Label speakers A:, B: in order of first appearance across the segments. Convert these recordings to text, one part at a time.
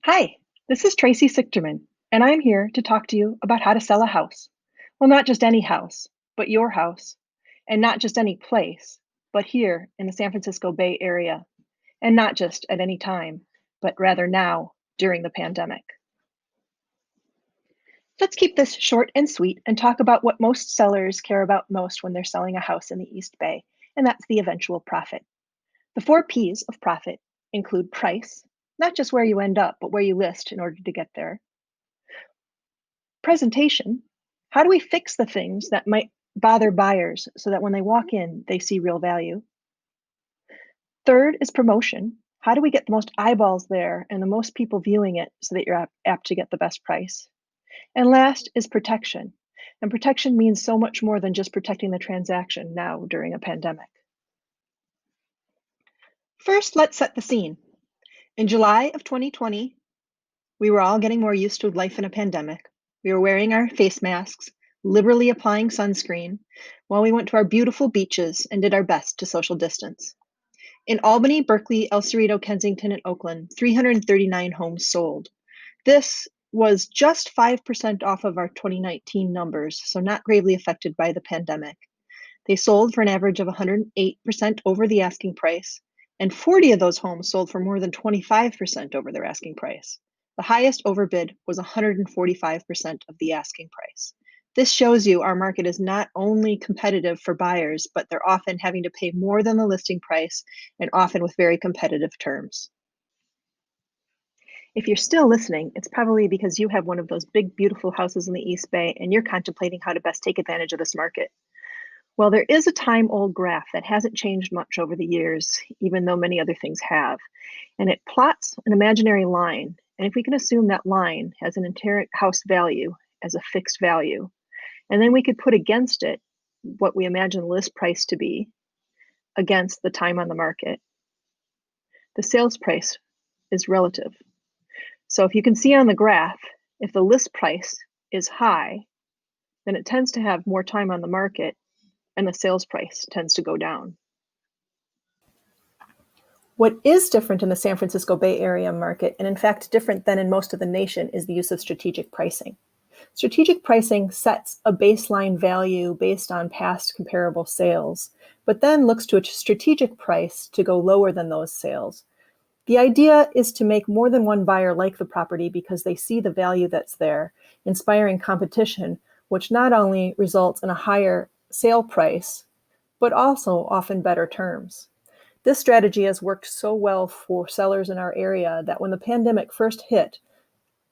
A: Hi, this is Tracy Sichterman, and I'm here to talk to you about how to sell a house. Well, not just any house, but your house, and not just any place, but here in the San Francisco Bay Area, and not just at any time, but rather now during the pandemic. Let's keep this short and sweet and talk about what most sellers care about most when they're selling a house in the East Bay, and that's the eventual profit. The four P's of profit include price, not just where you end up, but where you list in order to get there. Presentation. How do we fix the things that might bother buyers so that when they walk in, they see real value? Third is promotion. How do we get the most eyeballs there and the most people viewing it so that you're apt to get the best price? And last is protection. And protection means so much more than just protecting the transaction now during a pandemic. First, let's set the scene. In July of 2020, we were all getting more used to life in a pandemic. We were wearing our face masks, liberally applying sunscreen, while we went to our beautiful beaches and did our best to social distance. In Albany, Berkeley, El Cerrito, Kensington, and Oakland, 339 homes sold. This was just 5% off of our 2019 numbers, so not gravely affected by the pandemic. They sold for an average of 108% over the asking price, and 40 of those homes sold for more than 25% over their asking price. The highest overbid was 145% of the asking price. This shows you our market is not only competitive for buyers, but they're often having to pay more than the listing price and often with very competitive terms. If you're still listening, it's probably because you have one of those big, beautiful houses in the East Bay and you're contemplating how to best take advantage of this market. Well, there is a time-old graph that hasn't changed much over the years, even though many other things have. And it plots an imaginary line. And if we can assume that line has an inherent house value as a fixed value, and then we could put against it what we imagine the list price to be against the time on the market, the sales price is relative. So if you can see on the graph, if the list price is high, then it tends to have more time on the market and the sales price tends to go down. What is different in the San Francisco Bay Area market, and in fact different than in most of the nation, is the use of strategic pricing. Strategic pricing sets a baseline value based on past comparable sales, but then looks to a strategic price to go lower than those sales. The idea is to make more than one buyer like the property because they see the value that's there, inspiring competition, which not only results in a higher sale price, but also often better terms. This strategy has worked so well for sellers in our area that when the pandemic first hit,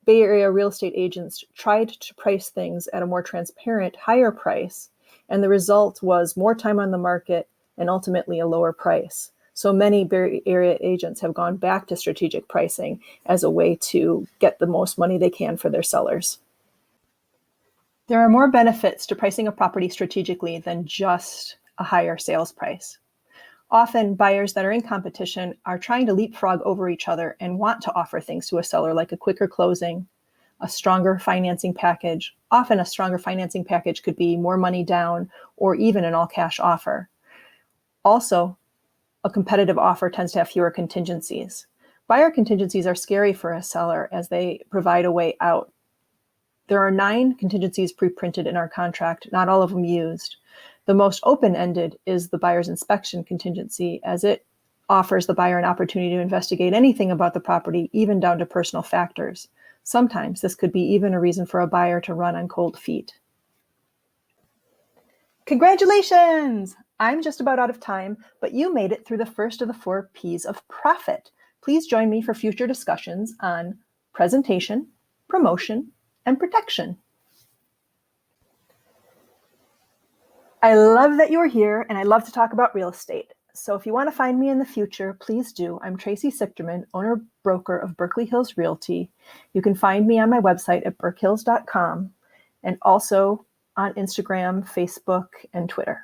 A: Bay Area real estate agents tried to price things at a more transparent, higher price, and the result was more time on the market and ultimately a lower price. So many Bay Area agents have gone back to strategic pricing as a way to get the most money they can for their sellers. There are more benefits to pricing a property strategically than just a higher sales price. Often buyers that are in competition are trying to leapfrog over each other and want to offer things to a seller like a quicker closing, a stronger financing package. Often a stronger financing package could be more money down or even an all-cash offer. Also, a competitive offer tends to have fewer contingencies. Buyer contingencies are scary for a seller as they provide a way out. There are 9 contingencies pre-printed in our contract, not all of them used. The most open-ended is the buyer's inspection contingency, as it offers the buyer an opportunity to investigate anything about the property, even down to personal factors. Sometimes this could be even a reason for a buyer to run on cold feet. Congratulations! I'm just about out of time, but you made it through the first of the 4 P's of profit. Please join me for future discussions on presentation, promotion, and protection. I love that you're here, and I love to talk about real estate. So if you want to find me in the future, please do. I'm Tracy Sichterman, owner-broker of Berkeley Hills Realty. You can find me on my website at berkhills.com and also on Instagram, Facebook, and Twitter.